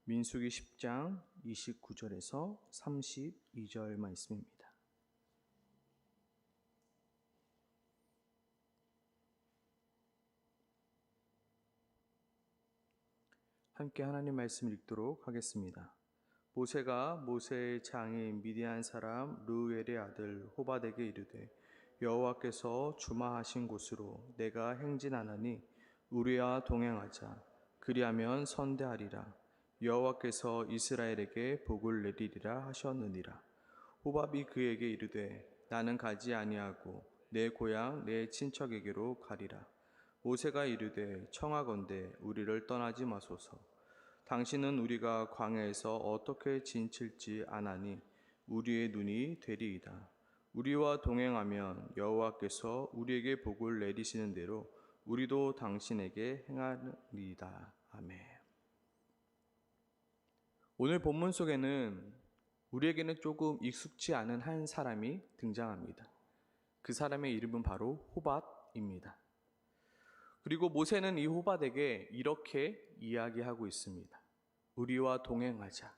민수기 10장 29절에서 32절 말씀입니다. 함께 하나님 말씀을 읽도록 하겠습니다. 모세가 모세의 장인 미디안 사람 르우엘의 아들 호밧에게 이르되 여호와께서 주마하신 곳으로 내가 행진하나니 우리와 동행하자. 그리하면 선대하리라. 여호와께서 이스라엘에게 복을 내리리라 하셨느니라. 호밥이 그에게 이르되 나는 가지 아니하고 내 고향 내 친척에게로 가리라. 모세가 이르되 청하건대 우리를 떠나지 마소서. 당신은 우리가 광야에서 어떻게 지칠지 아나니 우리의 눈이 되리이다. 우리와 동행하면 여호와께서 우리에게 복을 내리시는 대로 우리도 당신에게 행하리이다. 아멘. 오늘 본문 속에는 우리에게는 조금 익숙지 않은 한 사람이 등장합니다. 그 사람의 이름은 바로 호밧입니다. 그리고 모세는 이 호밧에게 이렇게 이야기하고 있습니다. 우리와 동행하자.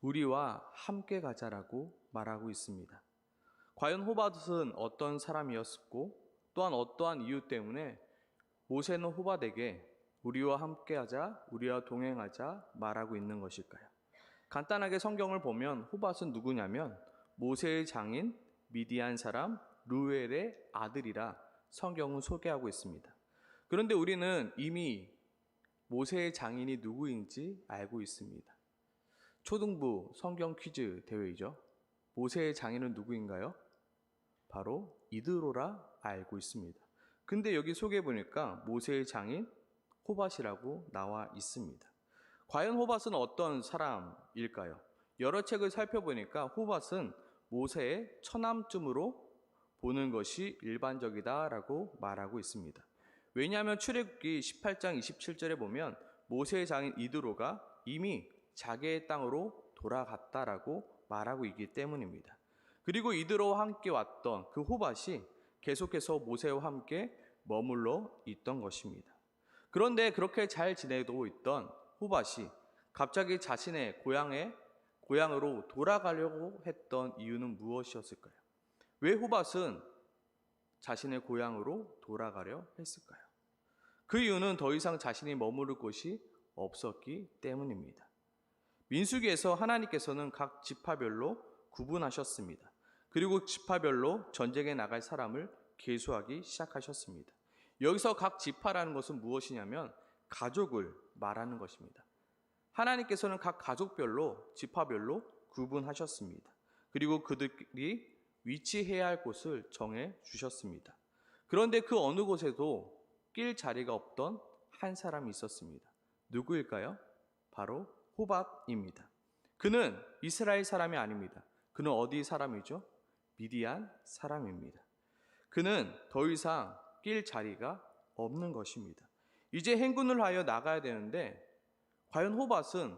우리와 함께 가자라고 말하고 있습니다. 과연 호밧은 어떤 사람이었고 또한 어떠한 이유 때문에 모세는 호밧에게 우리와 함께하자, 우리와 동행하자 말하고 있는 것일까요? 간단하게 성경을 보면 호밧은 누구냐면 모세의 장인 미디안 사람 르우엘의 아들이라 성경은 소개하고 있습니다. 그런데 우리는 이미 모세의 장인이 누구인지 알고 있습니다. 초등부 성경 퀴즈 대회이죠. 모세의 장인은 누구인가요? 바로 이드로라 알고 있습니다. 근데 여기 소개해 보니까 모세의 장인 호밧이라고 나와 있습니다. 과연 호밧은 어떤 사람일까요? 여러 책을 살펴보니까 호밧은 모세의 처남쯤으로 보는 것이 일반적이다라고 말하고 있습니다. 왜냐하면 출애굽기 18장 27절에 보면 모세의 장인 이드로가 이미 자기의 땅으로 돌아갔다라고 말하고 있기 때문입니다. 그리고 이드로와 함께 왔던 그 호밧이 계속해서 모세와 함께 머물러 있던 것입니다. 그런데 그렇게 잘 지내고 있던 호밧이 갑자기 자신의 고향으로 돌아가려고 했던 이유는 무엇이었을까요? 왜 호밧은 자신의 고향으로 돌아가려 했을까요? 그 이유는 더 이상 자신이 머무를 곳이 없었기 때문입니다. 민수기에서 하나님께서는 각 지파별로 구분하셨습니다. 그리고 지파별로 전쟁에 나갈 사람을 계수하기 시작하셨습니다. 여기서 각 지파라는 것은 무엇이냐면 가족을 말하는 것입니다. 하나님께서는 각 가족별로 지파별로 구분하셨습니다. 그리고 그들이 위치해야 할 곳을 정해 주셨습니다. 그런데 그 어느 곳에도 낄 자리가 없던 한 사람이 있었습니다. 누구일까요? 바로 호밧입니다. 그는 이스라엘 사람이 아닙니다. 그는 어디 사람이죠? 미디안 사람입니다. 그는 더 이상 낄 자리가 없는 것입니다. 이제 행군을 하여 나가야 되는데 과연 호밧은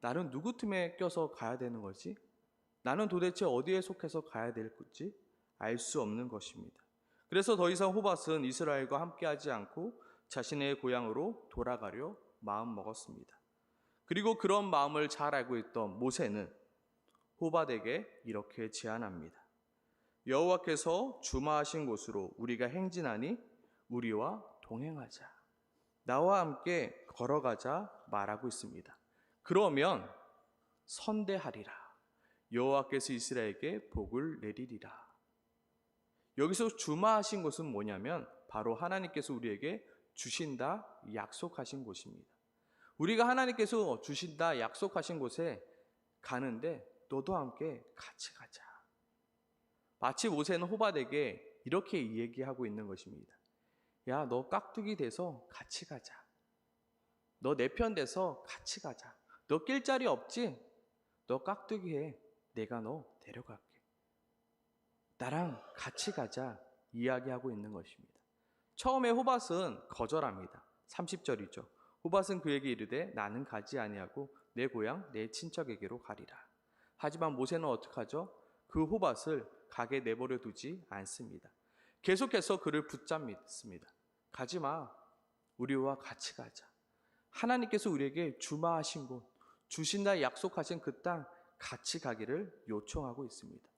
나는 누구 틈에 껴서 가야 되는 거지? 나는 도대체 어디에 속해서 가야 될지 알 수 없는 것입니다. 그래서 더 이상 호밧은 이스라엘과 함께하지 않고 자신의 고향으로 돌아가려 마음먹었습니다. 그리고 그런 마음을 잘 알고 있던 모세는 호밧에게 이렇게 제안합니다. 여호와께서 주마하신 곳으로 우리가 행진하니 우리와 동행하자. 나와 함께 걸어가자 말하고 있습니다. 그러면 선대하리라. 여호와께서 이스라엘에게 복을 내리리라. 여기서 주마하신 곳은 뭐냐면 바로 하나님께서 우리에게 주신다 약속하신 곳입니다. 우리가 하나님께서 주신다 약속하신 곳에 가는데 너도 함께 같이 가자. 마치 모세는 호밧에게 이렇게 얘기하고 있는 것입니다. 야, 너 깍두기 돼서 같이 가자. 너 내 편 돼서 같이 가자. 너 낄 자리 없지? 너 깍두기 해. 내가 너 데려갈게. 나랑 같이 가자 이야기하고 있는 것입니다. 처음에 호밧은 거절합니다. 30절이죠. 호밧은 그에게 이르되 나는 가지 아니하고 내 고향 내 친척에게로 가리라. 하지만 모세는 어떻게 하죠? 그 호밧을 가게 내버려 두지 않습니다. 계속해서 그를 붙잡습니다. 가지마. 우리와 같이 가자. 하나님께서 우리에게 주마하신 곳, 주신다 약속하신 그 땅 같이 가기를 요청하고 있습니다.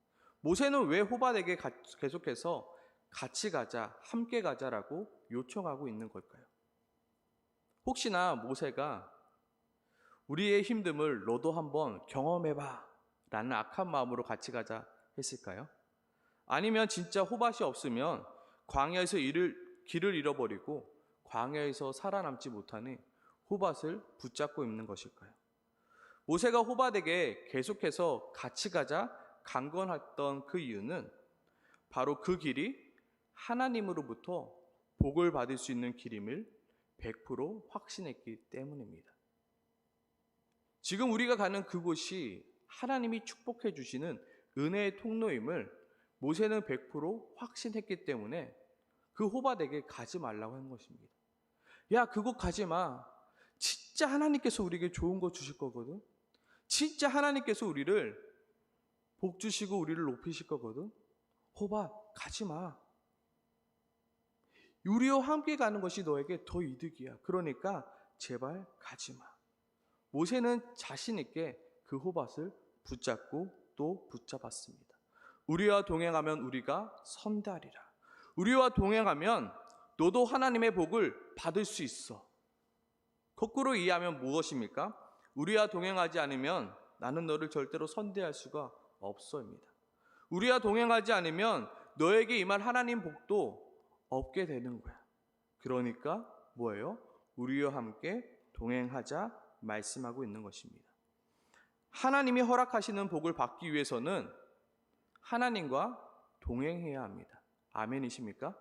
모세는 왜 호밭에게 계속해서 같이 가자, 함께 가자라고 요청하고 있는 걸까요? 혹시나 모세가 우리의 힘듦을 너도 한번 경험해봐 라는 악한 마음으로 같이 가자 했을까요? 아니면 진짜 호밭이 없으면 광야에서 길을 잃어버리고 광야에서 살아남지 못하니 호밭을 붙잡고 있는 것일까요? 모세가 호밭에게 계속해서 같이 가자 강권했던 그 이유는 바로 그 길이 하나님으로부터 복을 받을 수 있는 길임을 100% 확신했기 때문입니다. 지금 우리가 가는 그곳이 하나님이 축복해 주시는 은혜의 통로임을 모세는 100% 확신했기 때문에 그 호밭에게 가지 말라고 한 것입니다. 야, 그곳 가지 마. 진짜 하나님께서 우리에게 좋은 거 주실 거거든. 진짜 하나님께서 우리를 복 주시고 우리를 높이실 거거든. 호밭 가지 마. 우리와 함께 가는 것이 너에게 더 이득이야. 그러니까 제발 가지 마. 모세는 자신 있게 그 호밭을 붙잡고 또 붙잡았습니다. 우리와 동행하면 우리가 선다리라. 우리와 동행하면 너도 하나님의 복을 받을 수 있어. 거꾸로 이해하면 무엇입니까? 우리와 동행하지 않으면 나는 너를 절대로 선대할 수가 없어입니다. 우리와 동행하지 않으면 너에게 임할 하나님 복도 없게 되는 거야. 그러니까 뭐예요? 우리와 함께 동행하자 말씀하고 있는 것입니다. 하나님이 허락하시는 복을 받기 위해서는 하나님과 동행해야 합니다. 아멘이십니까?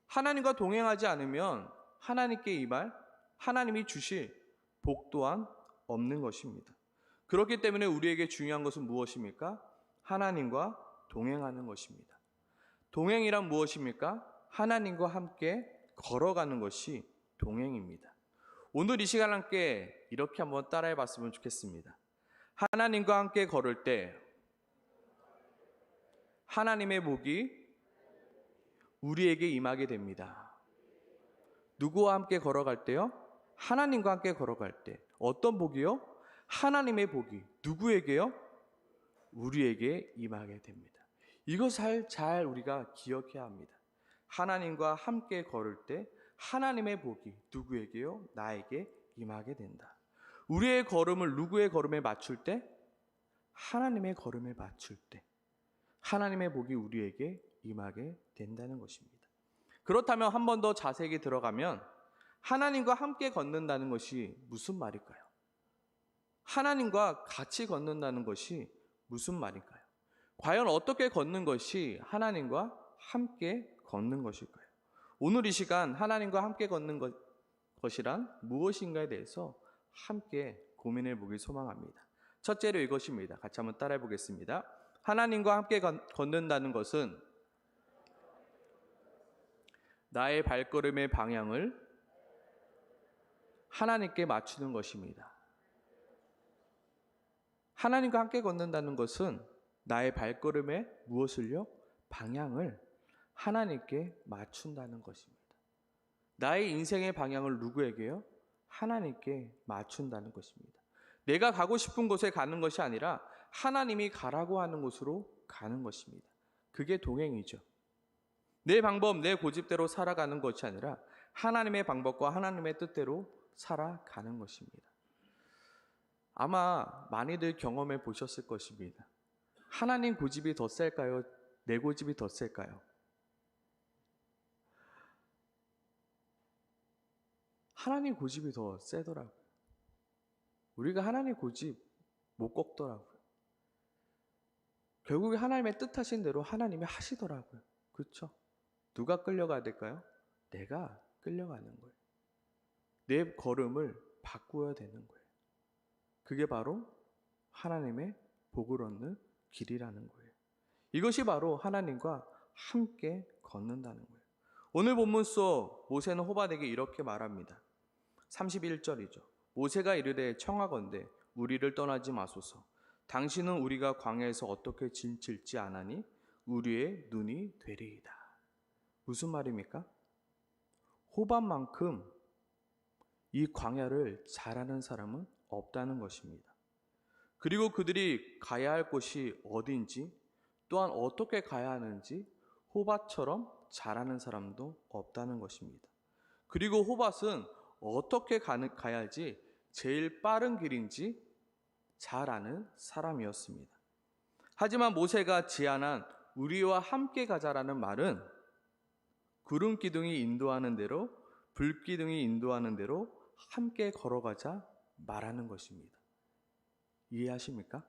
하나님과 동행하지 않으면 하나님께 임할 하나님이 주실 복 또한 없는 것입니다. 그렇기 때문에 우리에게 중요한 것은 무엇입니까? 하나님과 동행하는 것입니다. 동행이란 무엇입니까? 하나님과 함께 걸어가는 것이 동행입니다. 오늘 이 시간 함께 이렇게 한번 따라해 봤으면 좋겠습니다. 하나님과 함께 걸을 때 하나님의 복이 우리에게 임하게 됩니다. 누구와 함께 걸어갈 때요? 하나님과 함께 걸어갈 때. 어떤 복이요? 하나님의 복이 누구에게요? 우리에게 임하게 됩니다. 이것을 잘 우리가 기억해야 합니다. 하나님과 함께 걸을 때 하나님의 복이 누구에게요? 나에게 임하게 된다. 우리의 걸음을 누구의 걸음에 맞출 때? 하나님의 걸음에 맞출 때 하나님의 복이 우리에게 임하게 된다는 것입니다. 그렇다면 한 번 더 자세히 들어가면 하나님과 함께 걷는다는 것이 무슨 말일까요? 하나님과 같이 걷는다는 것이 무슨 말일까요? 과연 어떻게 걷는 것이 하나님과 함께 걷는 것일까요? 오늘 이 시간 하나님과 함께 걷는 것이란 무엇인가에 대해서 함께 고민해 보길 소망합니다. 첫째로 이것입니다. 같이 한번 따라해 보겠습니다. 하나님과 함께 걷는다는 것은 나의 발걸음의 방향을 하나님께 맞추는 것입니다. 하나님과 함께 걷는다는 것은 나의 발걸음의 무엇을요? 방향을 하나님께 맞춘다는 것입니다. 나의 인생의 방향을 누구에게요? 하나님께 맞춘다는 것입니다. 내가 가고 싶은 곳에 가는 것이 아니라 하나님이 가라고 하는 곳으로 가는 것입니다. 그게 동행이죠. 내 방법, 내 고집대로 살아가는 것이 아니라 하나님의 방법과 하나님의 뜻대로 살아가는 것입니다. 아마 많이들 경험해 보셨을 것입니다. 하나님 고집이 더 셀까요? 내 고집이 더 셀까요? 하나님 고집이 더 세더라고요. 우리가 하나님 고집 못 꺾더라고요. 결국에 하나님의 뜻하신 대로 하나님이 하시더라고요. 그렇죠? 누가 끌려가야 될까요? 내가 끌려가는 거예요. 내 걸음을 바꾸어야 되는 거예요. 그게 바로 하나님의 복을 얻는 길이라는 거예요. 이것이 바로 하나님과 함께 걷는다는 거예요. 오늘 본문 속 모세는 호밧에게 이렇게 말합니다. 31절이죠. 모세가 이르되 청하건대 우리를 떠나지 마소서. 당신은 우리가 광야에서 어떻게 진칠지 아나니 우리의 눈이 되리이다. 무슨 말입니까? 호밧만큼 이 광야를 잘 아는 사람은 없다는 것입니다. 그리고 그들이 가야 할 곳이 어디인지, 또한 어떻게 가야 하는지 호밭처럼 잘 아는 사람도 없다는 것입니다. 그리고 호밭은 어떻게 가야 할지 제일 빠른 길인지 잘 아는 사람이었습니다. 하지만 모세가 제안한 우리와 함께 가자라는 말은 구름 기둥이 인도하는 대로, 불 기둥이 인도하는 대로 함께 걸어가자 말하는 것입니다. 이해하십니까?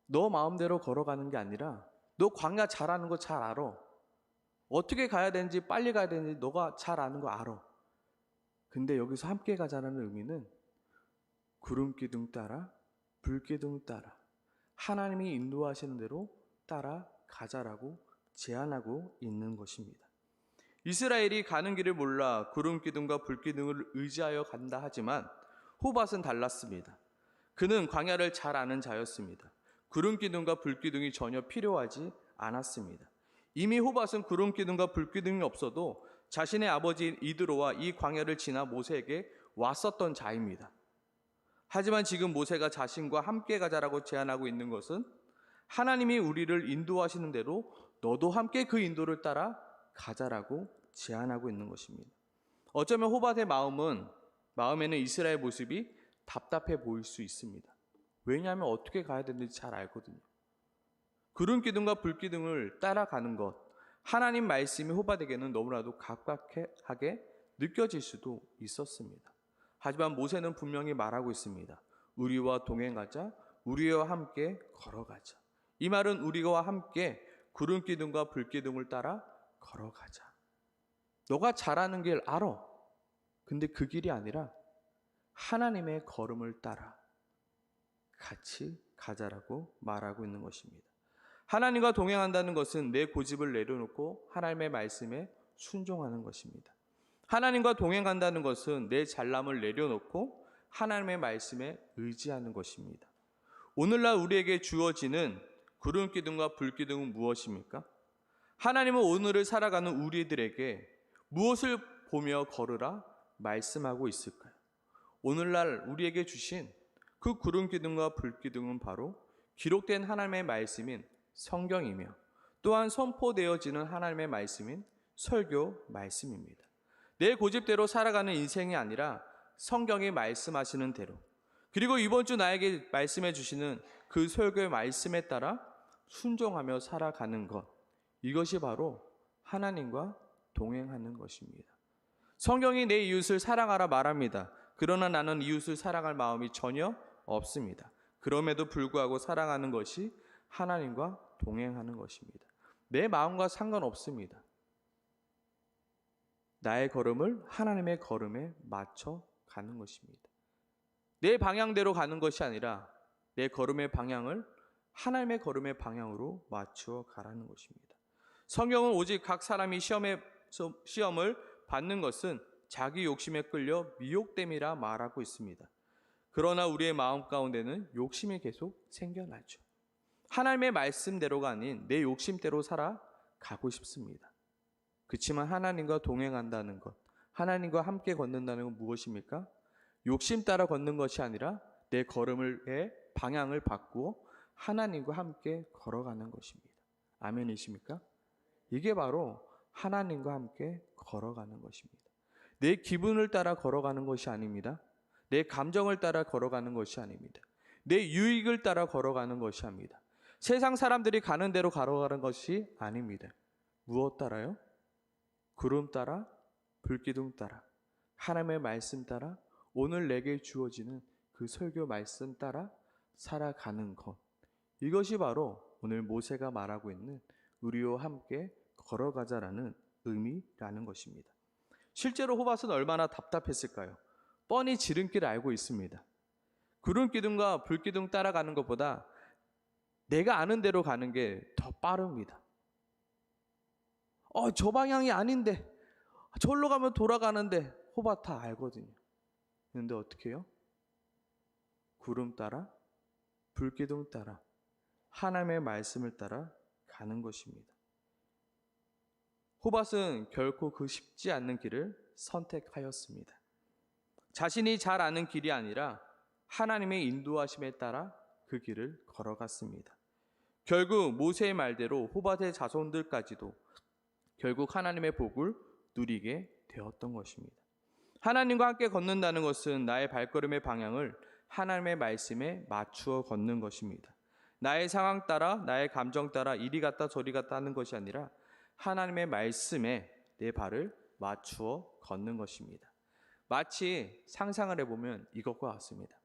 너 마음대로 걸어가는 게 아니라 너 광야 잘 아는 거 잘 알아. 어떻게 가야 되는지 빨리 가야 되는지 너가 잘 아는 거 알아. 근데 여기서 함께 가자는 의미는 구름 기둥 따라, 불 기둥 따라 하나님이 인도하시는 대로 따라가자라고 제안하고 있는 것입니다. 이스라엘이 가는 길을 몰라 구름 기둥과 불 기둥을 의지하여 간다 하지만 호밧은 달랐습니다. 그는 광야를 잘 아는 자였습니다. 구름 기둥과 불 기둥이 전혀 필요하지 않았습니다. 이미 호밧은 구름 기둥과 불 기둥이 없어도 자신의 아버지인 이드로와 이 광야를 지나 모세에게 왔었던 자입니다. 하지만 지금 모세가 자신과 함께 가자라고 제안하고 있는 것은 하나님이 우리를 인도하시는 대로 너도 함께 그 인도를 따라 가자라고 제안하고 있는 것입니다. 어쩌면 호밧의 마음에는 이스라엘 모습이 답답해 보일 수 있습니다. 왜냐하면 어떻게 가야 되는지 잘 알거든요. 구름 기둥과 불 기둥을 따라가는 것, 하나님 말씀이 호밧에게는 너무나도 각박하게 느껴질 수도 있었습니다. 하지만 모세는 분명히 말하고 있습니다. 우리와 동행하자, 우리와 함께 걸어가자. 이 말은 우리와 함께 구름 기둥과 불 기둥을 따라 걸어가자. 너가 잘하는 길 알아. 근데 그 길이 아니라 하나님의 걸음을 따라 같이 가자라고 말하고 있는 것입니다. 하나님과 동행한다는 것은 내 고집을 내려놓고 하나님의 말씀에 순종하는 것입니다. 하나님과 동행한다는 것은 내 잘남을 내려놓고 하나님의 말씀에 의지하는 것입니다. 오늘날 우리에게 주어지는 구름 기둥과 불 기둥은 무엇입니까? 하나님은 오늘을 살아가는 우리들에게 무엇을 보며 걸으라 말씀하고 있을까요? 오늘날 우리에게 주신 그 구름 기둥과 불 기둥은 바로 기록된 하나님의 말씀인 성경이며 또한 선포되어지는 하나님의 말씀인 설교 말씀입니다. 내 고집대로 살아가는 인생이 아니라 성경이 말씀하시는 대로, 그리고 이번 주 나에게 말씀해 주시는 그 설교의 말씀에 따라 순종하며 살아가는 것, 이것이 바로 하나님과 동행하는 것입니다. 성경이 내 이웃을 사랑하라 말합니다. 그러나 나는 이웃을 사랑할 마음이 전혀 없습니다. 그럼에도 불구하고 사랑하는 것이 하나님과 동행하는 것입니다. 내 마음과 상관없습니다. 나의 걸음을 하나님의 걸음에 맞춰 가는 것입니다. 내 방향대로 가는 것이 아니라 내 걸음의 방향을 하나님의 걸음의 방향으로 맞추어 가라는 것입니다. 성경은 오직 각 사람이 시험을 받는 것은 자기 욕심에 끌려 미혹됨이라 말하고 있습니다. 그러나 우리의 마음 가운데는 욕심이 계속 생겨나죠. 하나님의 말씀대로가 아닌 내 욕심대로 살아가고 싶습니다. 그렇지만 하나님과 동행한다는 것, 하나님과 함께 걷는다는 건 무엇입니까? 욕심 따라 걷는 것이 아니라 내 걸음의 방향을 바꾸어 하나님과 함께 걸어가는 것입니다. 아멘이십니까? 이게 바로 하나님과 함께 걸어가는 것입니다. 내 기분을 따라 걸어가는 것이 아닙니다. 내 감정을 따라 걸어가는 것이 아닙니다. 내 유익을 따라 걸어가는 것이 아닙니다. 세상 사람들이 가는 대로 걸어가는 것이 아닙니다. 무엇 따라요? 구름 따라, 불기둥 따라, 하나님의 말씀 따라, 오늘 내게 주어지는 그 설교 말씀 따라 살아가는 것, 이것이 바로 오늘 모세가 말하고 있는 우리와 함께 걸어가자라는 의미라는 것입니다. 실제로 호밧은 얼마나 답답했을까요? 뻔히 지름길을 알고 있습니다. 구름 기둥과 불 기둥 따라가는 것보다 내가 아는 대로 가는 게 더 빠릅니다. 저 방향이 아닌데, 저기로 가면 돌아가는데, 호밧 다 알거든요. 그런데 어떻게 해요? 구름 따라, 불 기둥 따라, 하나님의 말씀을 따라 가는 것입니다. 호밧은 결코 그 쉽지 않는 길을 선택하였습니다. 자신이 잘 아는 길이 아니라 하나님의 인도하심에 따라 그 길을 걸어갔습니다. 결국 모세의 말대로 호밧의 자손들까지도 결국 하나님의 복을 누리게 되었던 것입니다. 하나님과 함께 걷는다는 것은 나의 발걸음의 방향을 하나님의 말씀에 맞추어 걷는 것입니다. 나의 상황 따라, 나의 감정 따라 이리 갔다 저리 갔다 하는 것이 아니라 하나님의 말씀에 내 발을 맞추어 걷는 것입니다. 마치 상상을 해보면 이것과 같습니다.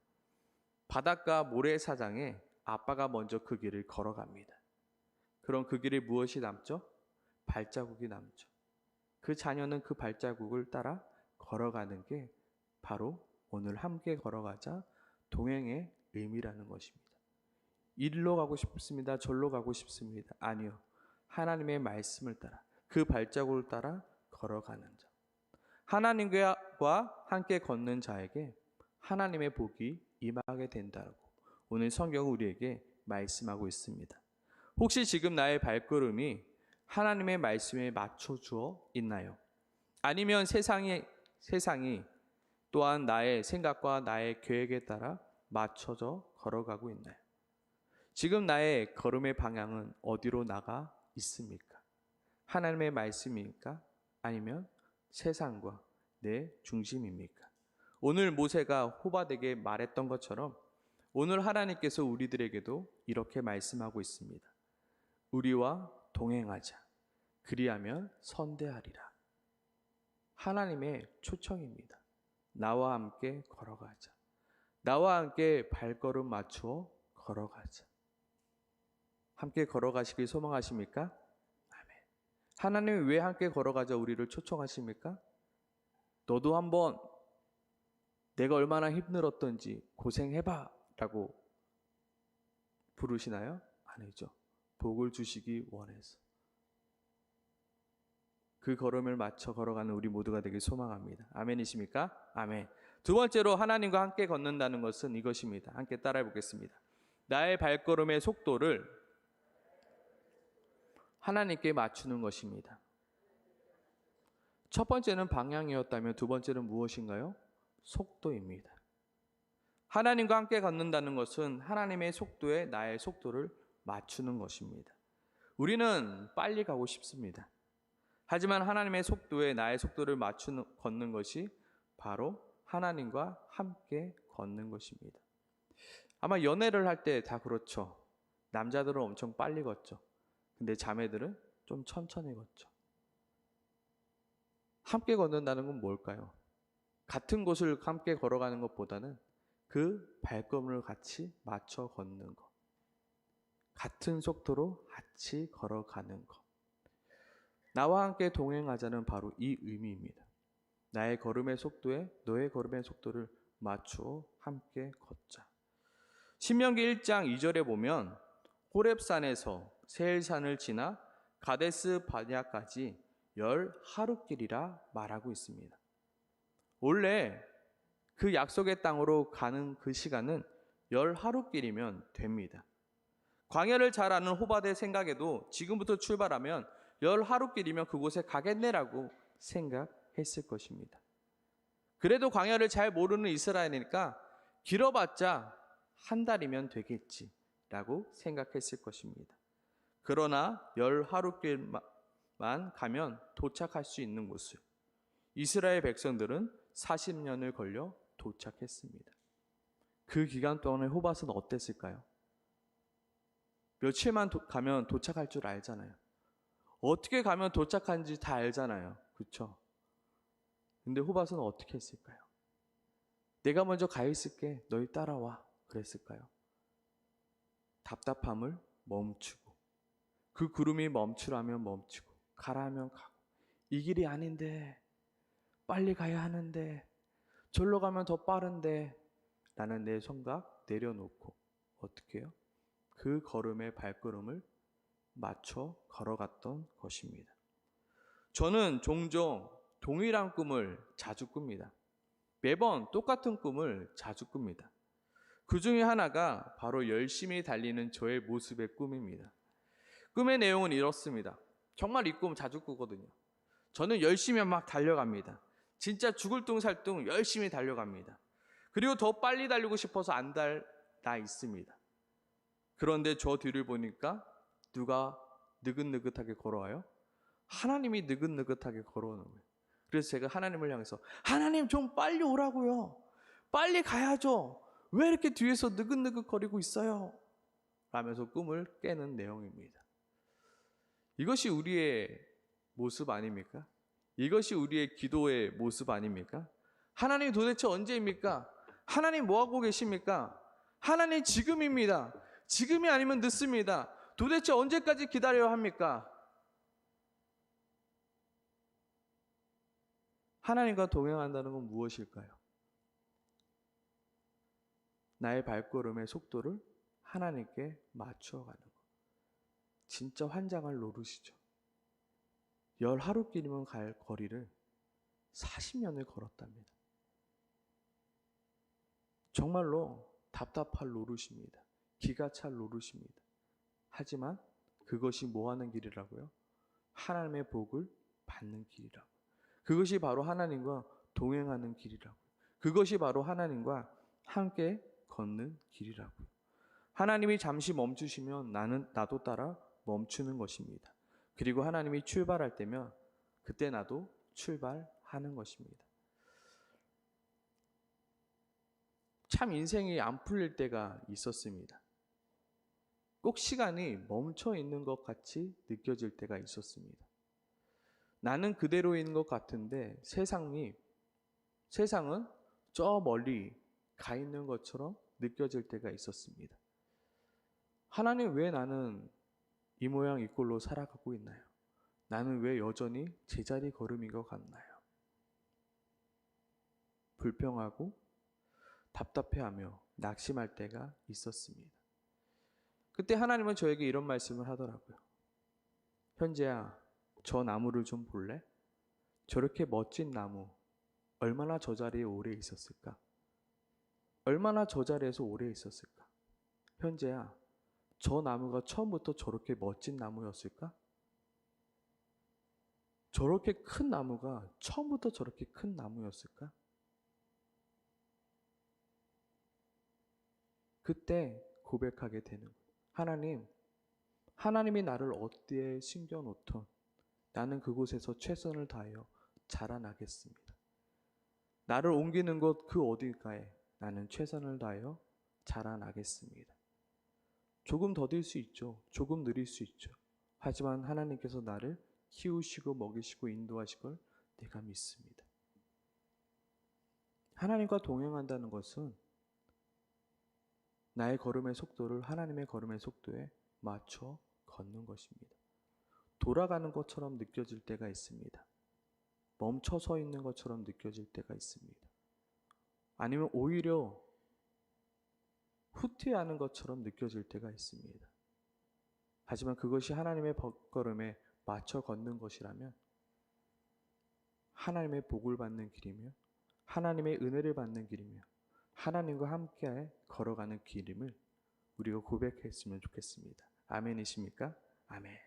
바닷가 모래사장에 아빠가 먼저 그 길을 걸어갑니다. 그럼 그 길에 무엇이 남죠? 발자국이 남죠. 그 자녀는 그 발자국을 따라 걸어가는 게 바로 오늘 함께 걸어가자 동행의 의미라는 것입니다. 이리로 가고 싶습니다. 절로 가고 싶습니다. 아니요. 하나님의 말씀을 따라 그 발자국을 따라 걸어가는 자. 하나님과 함께 걷는 자에게 하나님의 복이 임하게 된다고 오늘 성경은 우리에게 말씀하고 있습니다. 혹시 지금 나의 발걸음이 하나님의 말씀에 맞춰주어 있나요? 아니면 세상이 또한 나의 생각과 나의 계획에 따라 맞춰져 걸어가고 있나요? 지금 나의 걸음의 방향은 어디로 나가 있습니까? 하나님의 말씀입니까? 아니면 세상과 내 중심입니까? 오늘 모세가 호밧에게 말했던 것처럼 오늘 하나님께서 우리들에게도 이렇게 말씀하고 있습니다. 우리와 동행하자. 그리하면 선대하리라. 하나님의 초청입니다. 나와 함께 걸어가자. 나와 함께 발걸음 맞추어 걸어가자. 함께 걸어가시길 소망하십니까? 아멘. 하나님이 왜 함께 걸어가자 우리를 초청하십니까? 너도 한번 내가 얼마나 힘들었던지 고생해봐 라고 부르시나요? 아니죠. 복을 주시기 원해서 그 걸음을 맞춰 걸어가는 우리 모두가 되길 소망합니다. 아멘이십니까? 아멘. 두 번째로 하나님과 함께 걷는다는 것은 이것입니다. 함께 따라해 보겠습니다. 나의 발걸음의 속도를 하나님께 맞추는 것입니다. 첫 번째는 방향이었다면 두 번째는 무엇인가요? 속도입니다. 하나님과 함께 걷는다는 것은 하나님의 속도에 나의 속도를 맞추는 것입니다. 우리는 빨리 가고 싶습니다. 하지만 하나님의 속도에 나의 속도를 맞추는 걷는 것이 바로 하나님과 함께 걷는 것입니다. 아마 연애를 할 때 다 그렇죠. 남자들은 엄청 빨리 걷죠. 근데 자매들은 좀 천천히 걷죠. 함께 걷는다는 건 뭘까요? 같은 곳을 함께 걸어가는 것보다는 그 발걸음을 같이 맞춰 걷는 것. 같은 속도로 같이 걸어가는 것. 나와 함께 동행하자는 바로 이 의미입니다. 나의 걸음의 속도에 너의 걸음의 속도를 맞추어 함께 걷자. 신명기 1장 2절에 보면 호렙산에서 세일산을 지나 가데스 바냐까지 10하루길이라 말하고 있습니다. 원래 그 약속의 땅으로 가는 그 시간은 10하루길이면 됩니다. 광야를 잘 아는 호밧의 생각에도 지금부터 출발하면 10하루길이면 그곳에 가겠네라고 생각했을 것입니다. 그래도 광야를 잘 모르는 이스라엘이니까 길어봤자 한 달이면 되겠지라고 생각했을 것입니다. 그러나 10하루길만 가면 도착할 수 있는 곳을 이스라엘 백성들은 40년을 걸려 도착했습니다. 그 기간 동안에 호밧은 어땠을까요? 며칠만 가면 도착할 줄 알잖아요. 어떻게 가면 도착한지 다 알잖아요. 그렇죠? 근데 호밧은 어떻게 했을까요? 내가 먼저 가 있을게. 너희 따라와. 그랬을까요? 답답함을 멈추고 그 구름이 멈추라면 멈추고 가라 하면 가고 이 길이 아닌데 빨리 가야 하는데 절로 가면 더 빠른데 라는 내 생각 내려놓고 어떻게 해요? 그 걸음의 발걸음을 맞춰 걸어갔던 것입니다. 저는 종종 동일한 꿈을 자주 꿉니다. 매번 똑같은 꿈을 자주 꿉니다. 그 중에 하나가 바로 열심히 달리는 저의 모습의 꿈입니다. 꿈의 내용은 이렇습니다. 정말 이 꿈 자주 꾸거든요. 저는 열심히 막 달려갑니다. 진짜 죽을 둥살둥 열심히 달려갑니다. 그리고 더 빨리 달리고 싶어서 나 있습니다. 그런데 저 뒤를 보니까 누가 느긋느긋하게 걸어와요? 하나님이 느긋느긋하게 걸어오는 거예요. 그래서 제가 하나님을 향해서 하나님 좀 빨리 오라고요. 빨리 가야죠. 왜 이렇게 뒤에서 느긋느긋거리고 있어요? 라면서 꿈을 깨는 내용입니다. 이것이 우리의 모습 아닙니까? 이것이 우리의 기도의 모습 아닙니까? 하나님 도대체 언제입니까? 하나님 뭐하고 계십니까? 하나님 지금입니다. 지금이 아니면 늦습니다. 도대체 언제까지 기다려야 합니까? 하나님과 동행한다는 건 무엇일까요? 나의 발걸음의 속도를 하나님께 맞추어가는 것. 진짜 환장할 노릇이죠. 10하루길이면 갈 거리를 40년을 걸었답니다. 정말로 답답할 노릇입니다. 기가 찰 노릇입니다. 하지만 그것이 뭐 하는 길이라고요? 하나님의 복을 받는 길이라고. 그것이 바로 하나님과 동행하는 길이라고. 그것이 바로 하나님과 함께 걷는 길이라고요. 하나님이 잠시 멈추시면 나도 따라 멈추는 것입니다. 그리고 하나님이 출발할 때면 그때 나도 출발하는 것입니다. 참 인생이 안 풀릴 때가 있었습니다. 꼭 시간이 멈춰 있는 것 같이 느껴질 때가 있었습니다. 나는 그대로인 것 같은데 세상은 저 멀리 가 있는 것처럼 느껴질 때가 있었습니다. 하나님, 왜 나는 이 모양 이 꼴로 살아가고 있나요? 나는 왜 여전히 제자리 걸음인 것 같나요? 불평하고 답답해하며 낙심할 때가 있었습니다. 그때 하나님은 저에게 이런 말씀을 하더라고요. 현재야, 저 나무를 좀 볼래? 저렇게 멋진 나무, 얼마나 저 자리에 오래 있었을까? 얼마나 저 자리에서 오래 있었을까? 현재야, 저 나무가 처음부터 저렇게 멋진 나무였을까? 저렇게 큰 나무가 처음부터 저렇게 큰 나무였을까? 그때 고백하게 되는 거예요. 하나님이 나를 어디에 숨겨놓던 나는 그곳에서 최선을 다하여 자라나겠습니다. 나를 옮기는 곳 그 어딜까에 나는 최선을 다하여 자라나겠습니다. 조금 더딜 수 있죠. 조금 느릴 수 있죠. 하지만 하나님께서 나를 키우시고 먹이시고 인도하실 걸 내가 믿습니다. 하나님과 동행한다는 것은 나의 걸음의 속도를 하나님의 걸음의 속도에 맞춰 걷는 것입니다. 돌아가는 것처럼 느껴질 때가 있습니다. 멈춰 서 있는 것처럼 느껴질 때가 있습니다. 아니면 오히려 후퇴하는 것처럼 느껴질 때가 있습니다. 하지만 그것이 하나님의 발걸음에 맞춰 걷는 것이라면 하나님의 복을 받는 길이며 하나님의 은혜를 받는 길이며 하나님과 함께 걸어가는 길임을 우리가 고백했으면 좋겠습니다. 아멘이십니까? 아멘.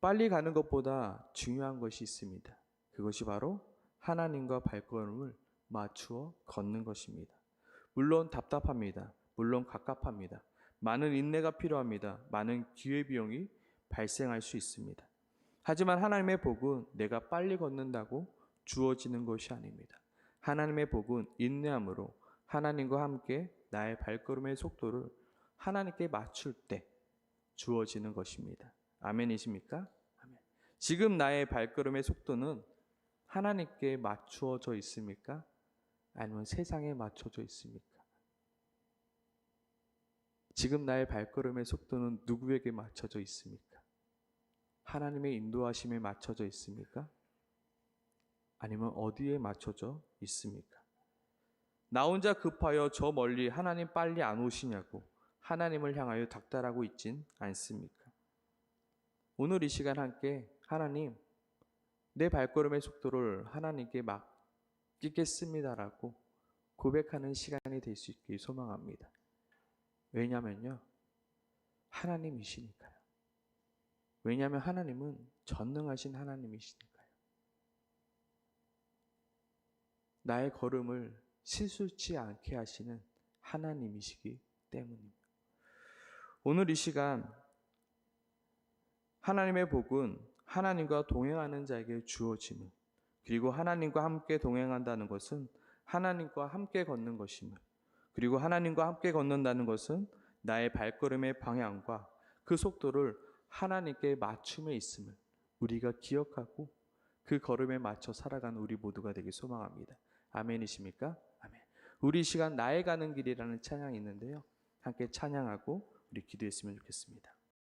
빨리 가는 것보다 중요한 것이 있습니다. 그것이 바로 하나님과 발걸음을 맞추어 걷는 것입니다. 물론 답답합니다. 물론 갑갑합니다. 많은 인내가 필요합니다. 많은 기회비용이 발생할 수 있습니다. 하지만 하나님의 복은 내가 빨리 걷는다고 주어지는 것이 아닙니다. 하나님의 복은 인내함으로 하나님과 함께 나의 발걸음의 속도를 하나님께 맞출 때 주어지는 것입니다. 아멘이십니까? 아멘. 지금 나의 발걸음의 속도는 하나님께 맞추어져 있습니까? 아니면 세상에 맞춰져 있습니까? 지금 나의 발걸음의 속도는 누구에게 맞춰져 있습니까? 하나님의 인도하심에 맞춰져 있습니까? 아니면 어디에 맞춰져 있습니까? 나 혼자 급하여 저 멀리 하나님 빨리 안 오시냐고 하나님을 향하여 닥달하고 있진 않습니까? 오늘 이 시간 함께 하나님, 내 발걸음의 속도를 하나님께 맡기겠습니다라고 고백하는 시간이 될 수 있길 소망합니다. 왜냐면요, 하나님이시니까요. 왜냐하면 하나님은 전능하신 하나님이시니까요. 나의 걸음을 실수치 않게 하시는 하나님이시기 때문입니다. 오늘 이 시간 하나님의 복은 하나님과 동행하는 자에게 주어짐을, 그리고 하나님과 함께 동행한다는 것은 하나님과 함께 걷는 것임을, 그리고 하나님과 함께 걷는다는 것은 나의 발걸음의 방향과 그 속도를 하나님께 맞춤에 있음을 우리가 기억하고 그 걸음에 맞춰 살아가는 우리 모두가 되길 소망합니다. 아멘이십니까? 아멘. 우리 이 시간 나의 가는 길이라는 찬양이 있는데요, 함께 찬양하고 우리 기도했으면 좋겠습니다.